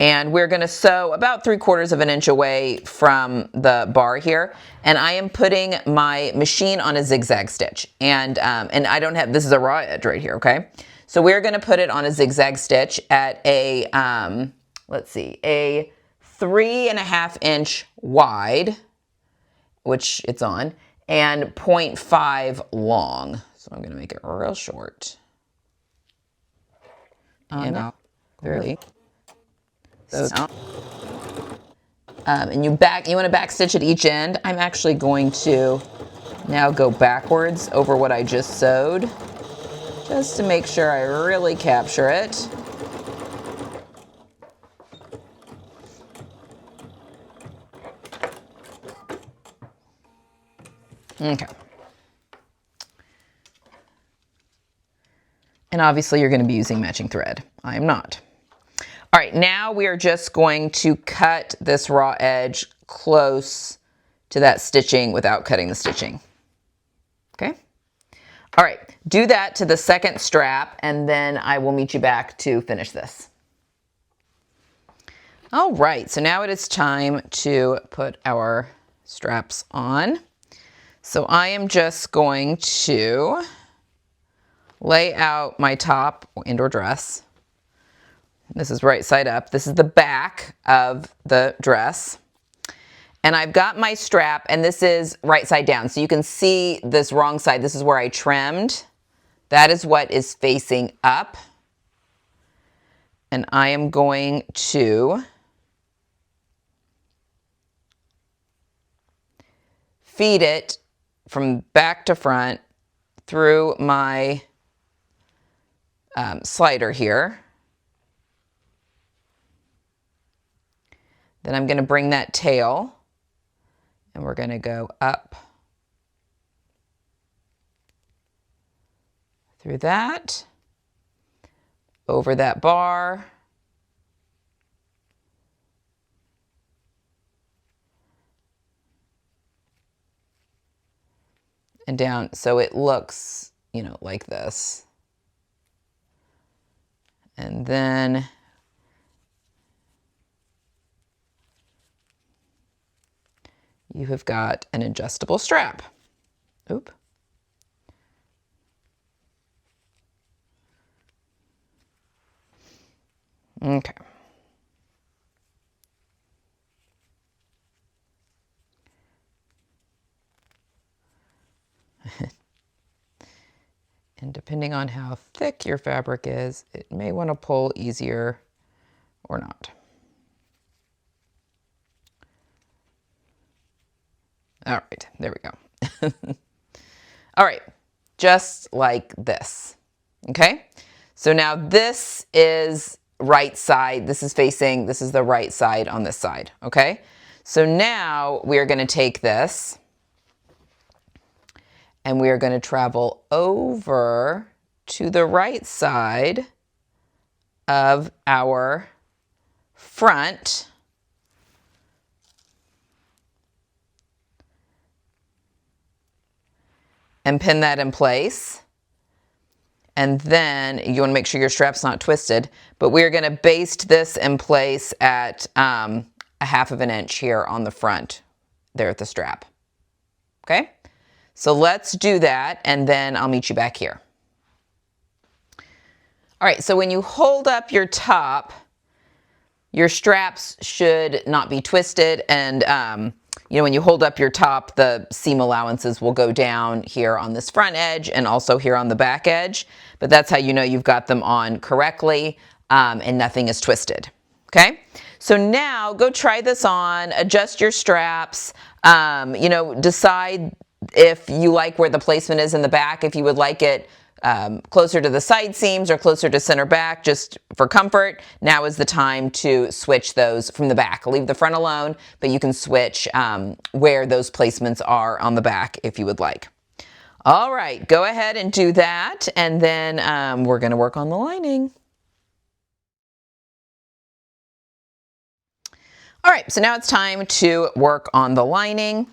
And we're going to sew about 3/4 inch away from the bar here. And I am putting my machine on a zigzag stitch. And I don't have, this is a raw edge right here, okay? So we're going to put it on a zigzag stitch at a, let's see, a 3.5 inch wide, which it's on, and 0.5 long. So I'm going to make it real short. And out through. And you want to back stitch at each end. I'm actually going to now go backwards over what I just sewed, just to make sure I really capture it. Okay. And obviously you're going to be using matching thread. I am not. All right, now we are just going to cut this raw edge close to that stitching without cutting the stitching. Okay. All right, do that to the second strap, and then I will meet you back to finish this. All right, so now it is time to put our straps on. So I am just going to lay out my top indoor dress. This is right side up. This is the back of the dress. And I've got my strap, and this is right side down. So you can see this wrong side. This is where I trimmed. That is what is facing up. And I am going to feed it from back to front through my slider here. Then I'm going to bring that tail, and we're going to go up through that, over that bar, and down, so it looks, you know, like this. And then you have got an adjustable strap. Oop. Okay. And depending on how thick your fabric is, it may want to pull easier or not. All right, there we go. All right, just like this, okay? So now this is right side, this is the right side on this side, okay? So now we are gonna take this and we are gonna travel over to the right side of our front. And pin that in place. And then you want to make sure your strap's not twisted, but we're going to baste this in place at a 1/2 inch here on the front there at the strap. Okay, so let's do that, and then I'll meet you back here. All right, so when you hold up your top, your straps should not be twisted, and you know, when you hold up your top, the seam allowances will go down here on this front edge and also here on the back edge. But that's how you know you've got them on correctly and nothing is twisted. Okay, so now go try this on, adjust your straps, you know, decide if you like where the placement is in the back, if you would like it closer to the side seams or closer to center back, just for comfort. Now is the time to switch those from the back. Leave the front alone, but you can switch where those placements are on the back if you would like. All right, go ahead and do that, and then we're going to work on the lining. All right, so now it's time to work on the lining.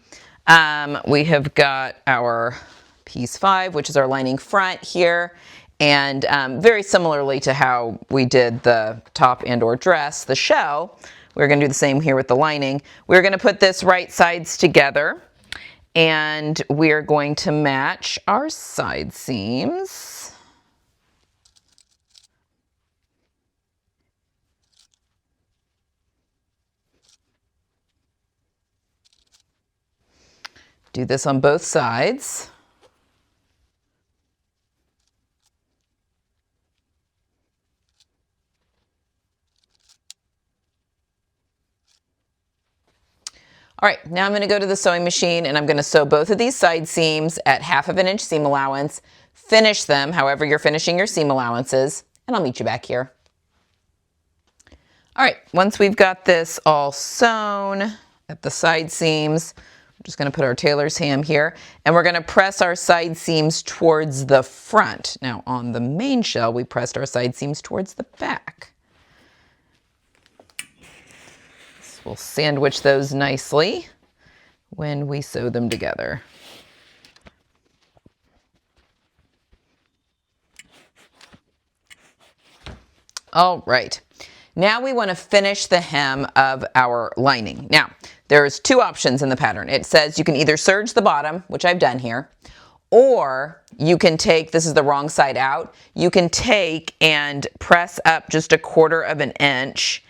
We have got our piece 5, which is our lining front here, and very similarly to how we did the top and or dress, the shell, we're going to do the same here with the lining. We're going to put this right sides together, and we're going to match our side seams. Do this on both sides. All right, now I'm going to go to the sewing machine and I'm going to sew both of these side seams at 1/2 inch seam allowance, finish them however you're finishing your seam allowances, and I'll meet you back here. All right, once we've got this all sewn at the side seams, I'm just going to put our tailor's ham here, and we're going to press our side seams towards the front. Now on the main shell, we pressed our side seams towards the back. We'll sandwich those nicely when we sew them together. All right, now we want to finish the hem of our lining. Now, there's two options in the pattern. It says you can either serge the bottom, which I've done here, or you can take, this is the wrong side out, you can take and press up just 1/4 of an inch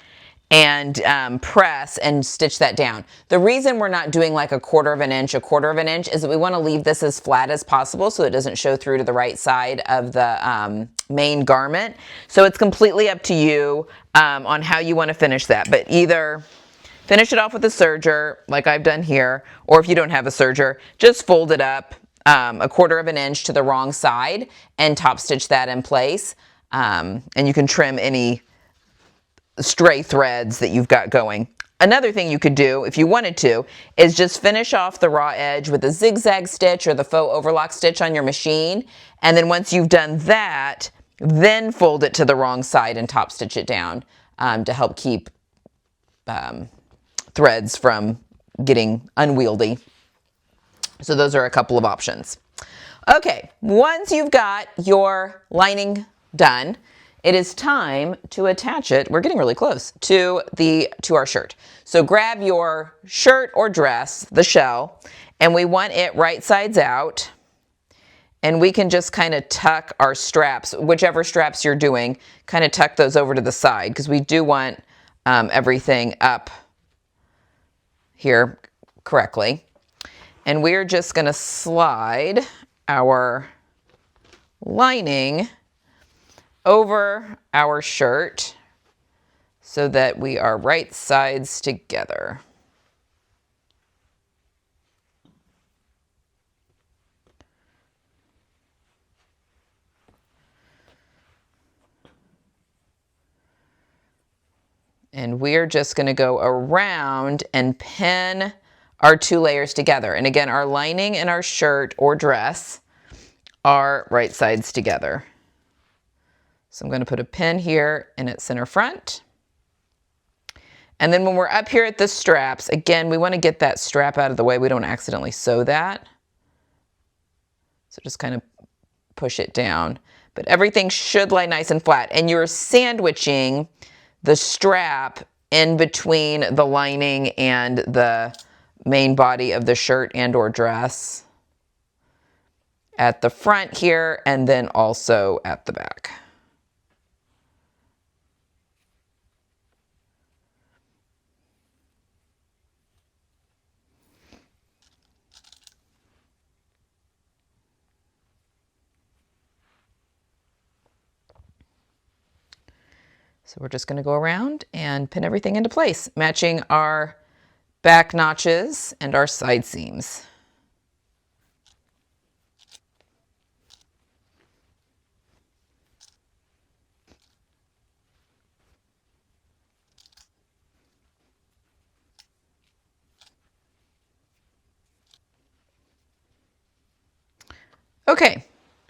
and press and stitch that down. The reason we're not doing like 1/4 of an inch, 1/4 of an inch is that we want to leave this as flat as possible so it doesn't show through to the right side of the main garment. So it's completely up to you on how you want to finish that, but either finish it off with a serger like I've done here, or if you don't have a serger, just fold it up 1/4 of an inch to the wrong side and top stitch that in place. And you can trim any stray threads that you've got going. Another thing you could do if you wanted to is just finish off the raw edge with a zigzag stitch or the faux overlock stitch on your machine, and then once you've done that, then fold it to the wrong side and top stitch it down to help keep threads from getting unwieldy. So those are a couple of options. Okay, once you've got your lining done, it is time to attach it. We're getting really close to our shirt. So grab your shirt or dress, the shell, and we want it right sides out. And we can just kind of tuck our straps, whichever straps you're doing, kind of tuck those over to the side because we do want everything up here correctly. And we're just going to slide our lining over our shirt so that we are right sides together. And we're just going to go around and pin our 2 layers together. And again, our lining and our shirt or dress are right sides together. So I'm going to put a pin here and at center front. And then when we're up here at the straps, again, we want to get that strap out of the way. We don't accidentally sew that. So just kind of push it down. But everything should lie nice and flat. And you're sandwiching the strap in between the lining and the main body of the shirt and or dress at the front here and then also at the back. So we're just going to go around and pin everything into place, matching our back notches and our side seams. Okay,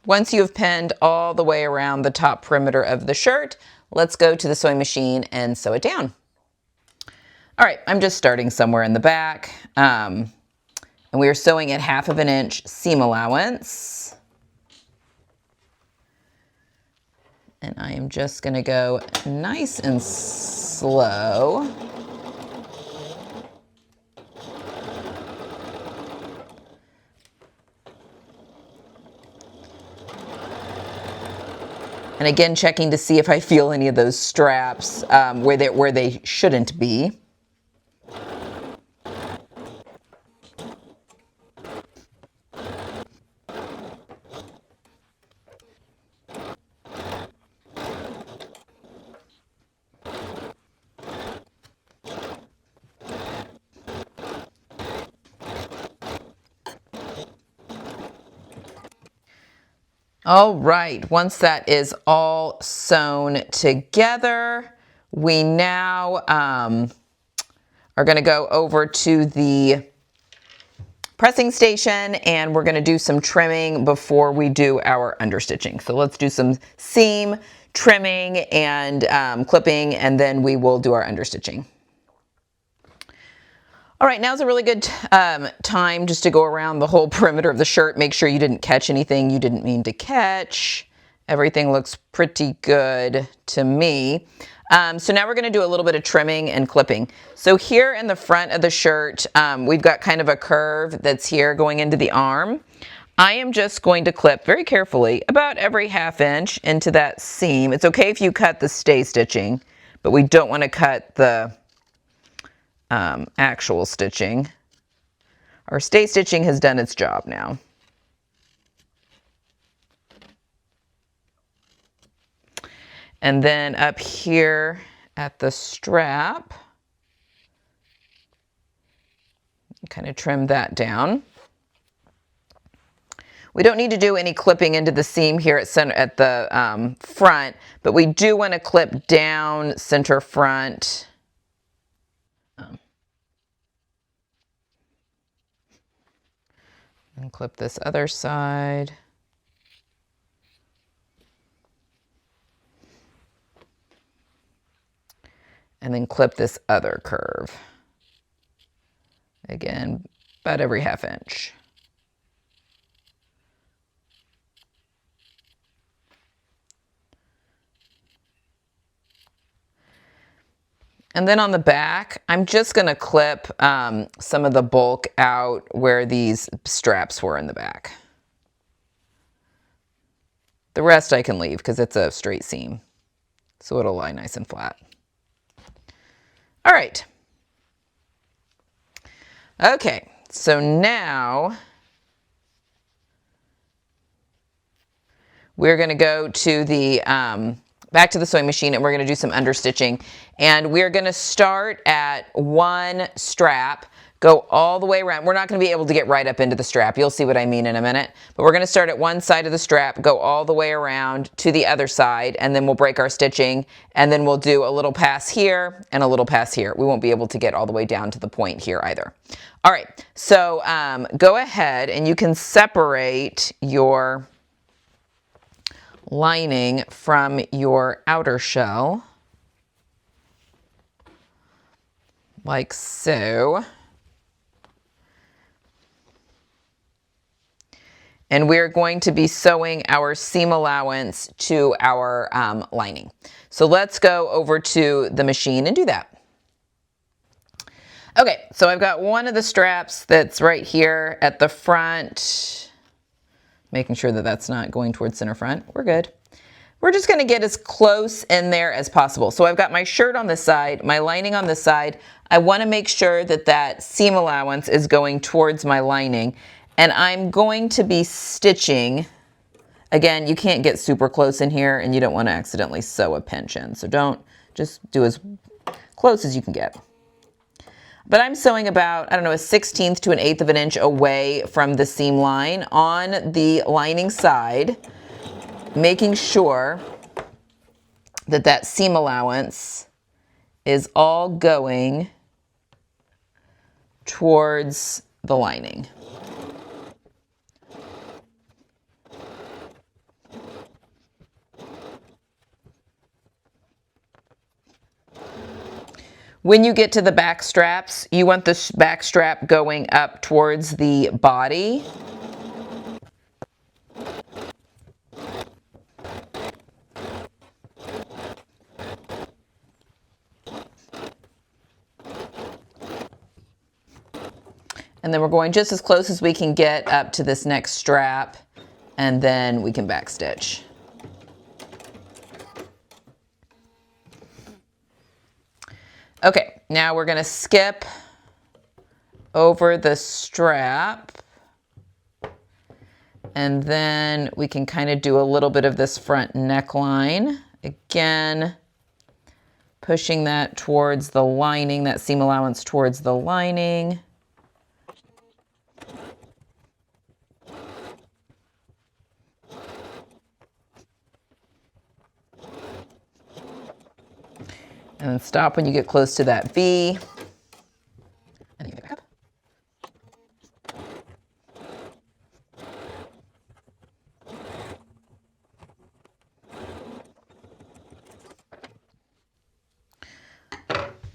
once you've pinned all the way around the top perimeter of the shirt, let's go to the sewing machine and sew it down. All right, I'm just starting somewhere in the back, and we are sewing at 1/2 inch seam allowance. And I am just gonna go nice and slow. And again, checking to see if I feel any of those straps where they shouldn't be. All right, once that is all sewn together, we now are going to go over to the pressing station and we're going to do some trimming before we do our understitching. So let's do some seam trimming and clipping, and then we will do our understitching. All right, now's a really good time just to go around the whole perimeter of the shirt. Make sure you didn't catch anything you didn't mean to catch. Everything looks pretty good to me. So now we're going to do a little bit of trimming and clipping. So here in the front of the shirt, we've got kind of a curve that's here going into the arm. I am just going to clip very carefully about every 1/2 inch into that seam. It's okay if you cut the stay stitching, but we don't want to cut the actual stitching. Our stay stitching has done its job now. And then up here at the strap, kind of trim that down. We don't need to do any clipping into the seam here at the front, but we do want to clip down center front. And clip this other side. And then clip this other curve. Again, about every 1/2 inch. And then on the back, I'm just going to clip some of the bulk out where these straps were in the back. The rest I can leave because it's a straight seam, so it'll lie nice and flat. All right. Okay, so now we're going to go to the back to the sewing machine, and we're going to do some understitching. And we're going to start at one strap, go all the way around. We're not going to be able to get right up into the strap. You'll see what I mean in a minute. But we're going to start at one side of the strap, go all the way around to the other side, and then we'll break our stitching, and then we'll do a little pass here and a little pass here. We won't be able to get all the way down to the point here either. All right, so go ahead and you can separate your lining from your outer shell, like so. And we're going to be sewing our seam allowance to our lining. So let's go over to the machine and do that. Okay, so I've got one of the straps that's right here at the front. Making sure that that's not going towards center front. We're good. We're just going to get as close in there as possible. So I've got my shirt on this side, my lining on this side. I want to make sure that that seam allowance is going towards my lining. And I'm going to be stitching. Again, you can't get super close in here, and you don't want to accidentally sew a pinch in. So don't, just do as close as you can get. But I'm sewing about, I don't know, a 1/16 to an 1/8 of an inch away from the seam line on the lining side, making sure that that seam allowance is all going towards the lining. When you get to the back straps, you want the back strap going up towards the body. And then we're going just as close as we can get up to this next strap, and then we can back stitch. Okay, now we're going to skip over the strap, and then we can kind of do a little bit of this front neckline. Again, pushing that towards the lining, that seam allowance towards the lining. And then stop when you get close to that V. And you back up.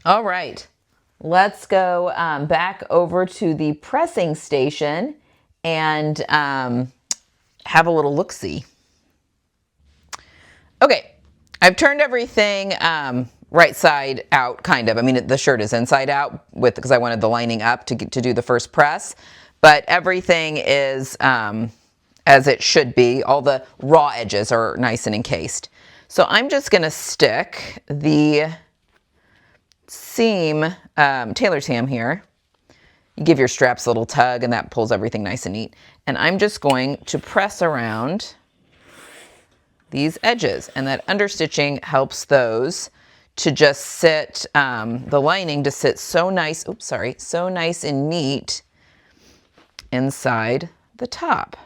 All right. let's go back over to the pressing station and have a little look-see. Okay, I've turned everything right side out, kind of. I mean, the shirt is inside out because I wanted the lining up to do the first press, but everything is as it should be. All the raw edges are nice and encased. So I'm just going to stick the seam, tailor's ham here. You give your straps a little tug and that pulls everything nice and neat. And I'm just going to press around these edges, and that understitching helps those to just sit, the lining to sit so nice, so nice and neat inside the top.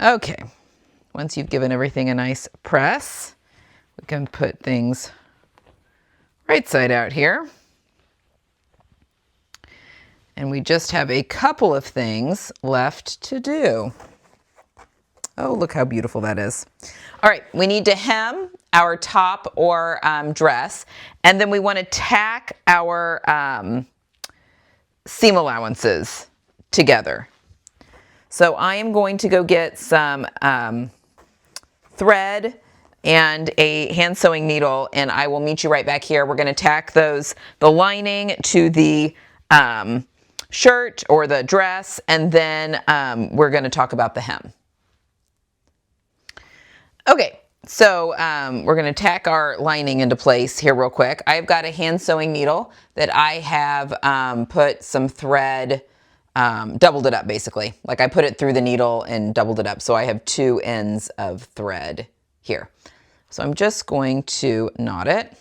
Okay, once you've given everything a nice press, we can put things right side out here. And we just have a couple of things left to do. Oh, look how beautiful that is. All right, we need to hem our top or dress, and then we want to tack our seam allowances together. So I am going to go get some thread and a hand sewing needle, and I will meet you right back here. We're going to tack the lining to the shirt or the dress, and then we're going to talk about the hem. Okay, so we're going to tack our lining into place here real quick. I've got a hand sewing needle that I have put some thread, doubled it up basically. Like I put it through the needle and doubled it up. So I have two ends of thread here. So I'm just going to knot it.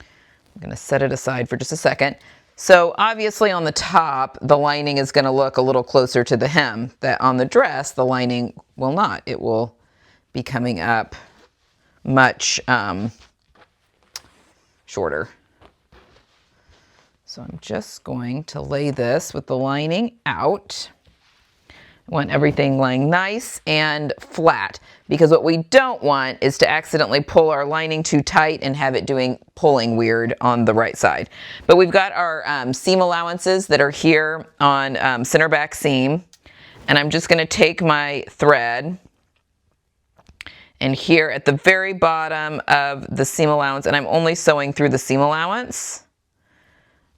I'm going to set it aside for just a second. So obviously on the top, the lining is going to look a little closer to the hem. That on the dress, the lining will not. It will be coming up much shorter. So I'm just going to lay this with the lining out. I want everything laying nice and flat, because what we don't want is to accidentally pull our lining too tight and have it pulling weird on the right side. But we've got our seam allowances that are here on center back seam, and I'm just going to take my thread and here at the very bottom of the seam allowance, and I'm only sewing through the seam allowance.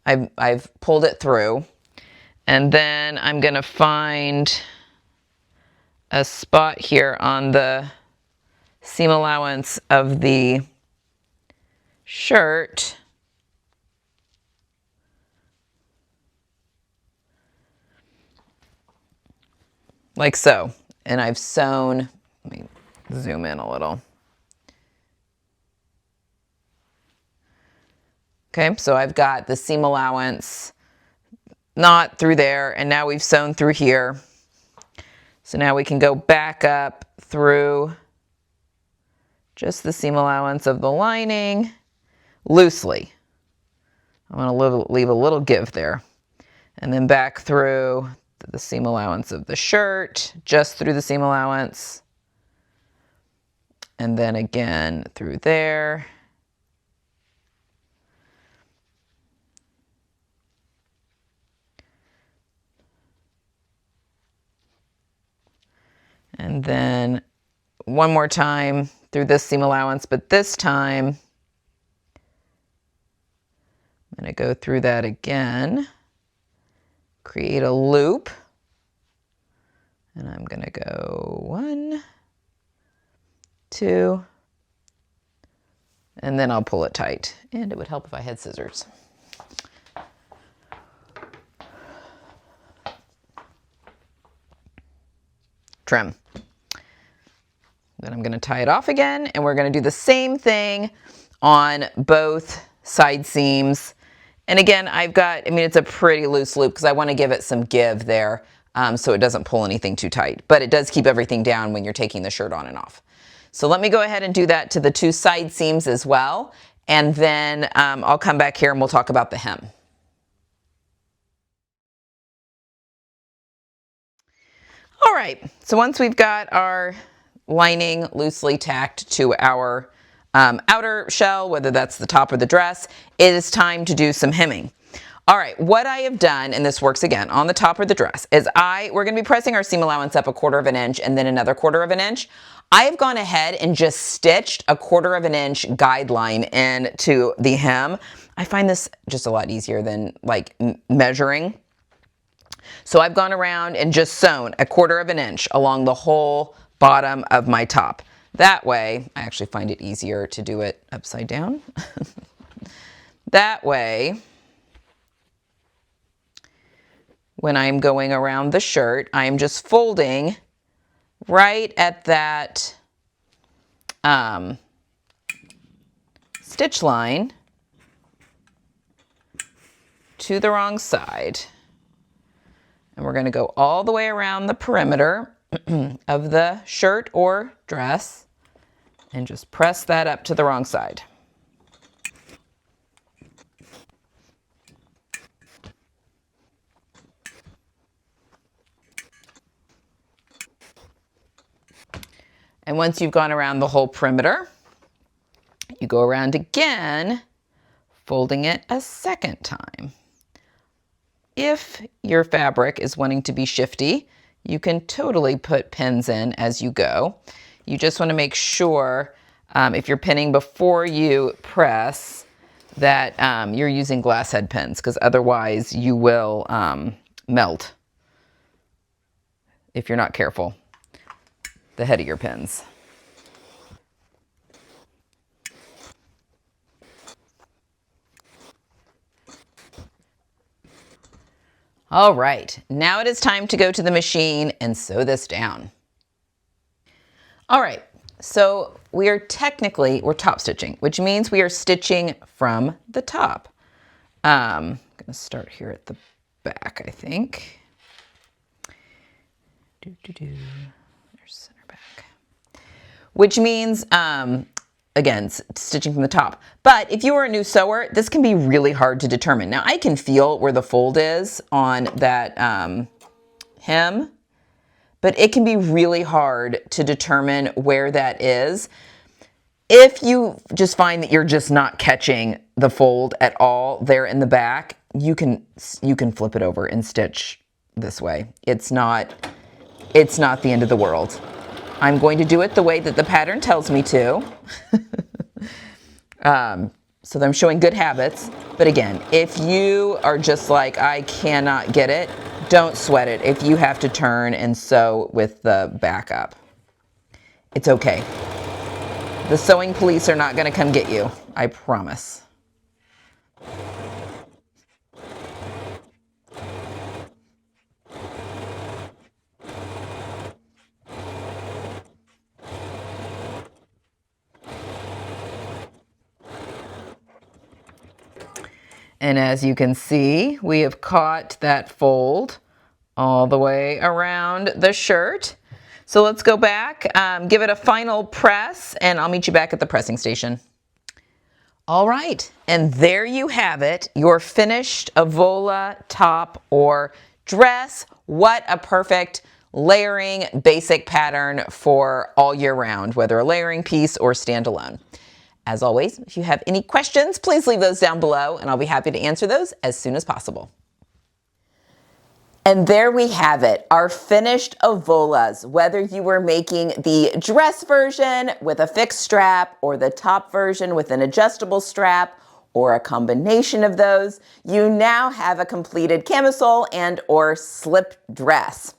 I've pulled it through, and then I'm going to find a spot here on the seam allowance of the shirt. Like so. And I've sewn, let me zoom in a little. Okay, so I've got the seam allowance knot through there, and now we've sewn through here. So now we can go back up through just the seam allowance of the lining loosely. I'm going to leave a little give there. And then back through the seam allowance of the shirt, just through the seam allowance. And then again through there. And then one more time through this seam allowance, but this time I'm going to go through that again, create a loop, and I'm going to go 1, 2, and then I'll pull it tight. And it would help if I had scissors. Trim. Then I'm going to tie it off again, and we're going to do the same thing on both side seams. And again, it's a pretty loose loop because I want to give it some give there. so it doesn't pull anything too tight. But it does keep everything down when you're taking the shirt on and off. So let me go ahead and do that to the 2 side seams as well. And then I'll come back here and we'll talk about the hem. All right, so once we've got our lining loosely tacked to our outer shell, whether that's the top or the dress, it is time to do some hemming. All right, what I have done, and this works again on the top or the dress, is we're gonna be pressing our seam allowance up 1/4 inch and then another 1/4 inch. I have gone ahead and just stitched a 1/4 inch guideline into the hem. I find this just a lot easier than like measuring. So I've gone around and just sewn a 1/4 inch along the whole bottom of my top. That way, I actually find it easier to do it upside down. That way, when I'm going around the shirt, I'm just folding right at that stitch line to the wrong side. And we're going to go all the way around the perimeter of the shirt or dress and just press that up to the wrong side. And once you've gone around the whole perimeter, you go around again, folding it a second time. If your fabric is wanting to be shifty, you can totally put pins in as you go. You just want to make sure if you're pinning before you press that you're using glass head pins, because otherwise you will melt if you're not careful, the head of your pins. All right, now it is time to go to the machine and sew this down. All right, so we're top stitching, which means we are stitching from the top. I'm gonna start here at the back, I think. There's center back. Which means, again, stitching from the top. But if you are a new sewer, this can be really hard to determine. Now I can feel where the fold is on that hem, but it can be really hard to determine where that is. If you just find that you're just not catching the fold at all there in the back, you can flip it over and stitch this way. It's not the end of the world. I'm going to do it the way that the pattern tells me to. So that I'm showing good habits. But again, if you are just like, I cannot get it, don't sweat it if you have to turn and sew with the back up. It's okay. The sewing police are not going to come get you, I promise. And as you can see, we have caught that fold all the way around the shirt. So let's go back, give it a final press, and I'll meet you back at the pressing station. All right, and there you have it, your finished Avola top or dress. What a perfect layering basic pattern for all year round, whether a layering piece or standalone. As always, if you have any questions, please leave those down below and I'll be happy to answer those as soon as possible. And there we have it, our finished Avolas. Whether you were making the dress version with a fixed strap or the top version with an adjustable strap or a combination of those, you now have a completed camisole and or slip dress.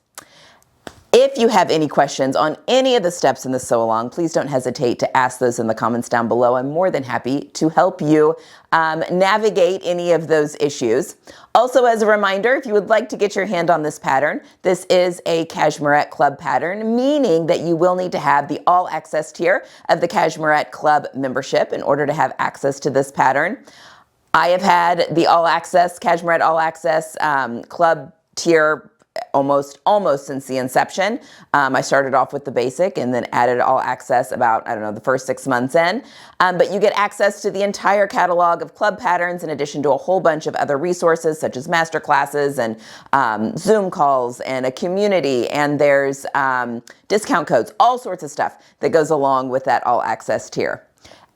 If you have any questions on any of the steps in the sew along, please don't hesitate to ask those in the comments down below. I'm more than happy to help you navigate any of those issues. Also, as a reminder, if you would like to get your hand on this pattern, this is a Cashmerette Club pattern, meaning that you will need to have the all access tier of the Cashmerette Club membership in order to have access to this pattern. I have had the all access, Cashmerette all access club tier almost since the inception. I started off with the basic and then added all access about, I don't know, the first 6 months in. But you get access to the entire catalog of club patterns in addition to a whole bunch of other resources such as master classes and Zoom calls and a community, and there's discount codes, all sorts of stuff that goes along with that all access tier.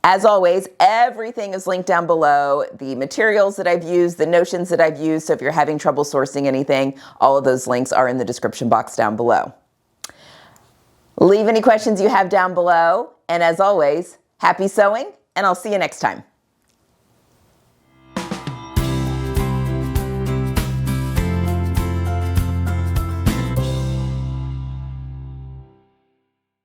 As always, everything is linked down below. The materials that I've used, the notions that I've used, so if you're having trouble sourcing anything, all of those links are in the description box down below. Leave any questions you have down below, and as always, happy sewing, and I'll see you next time.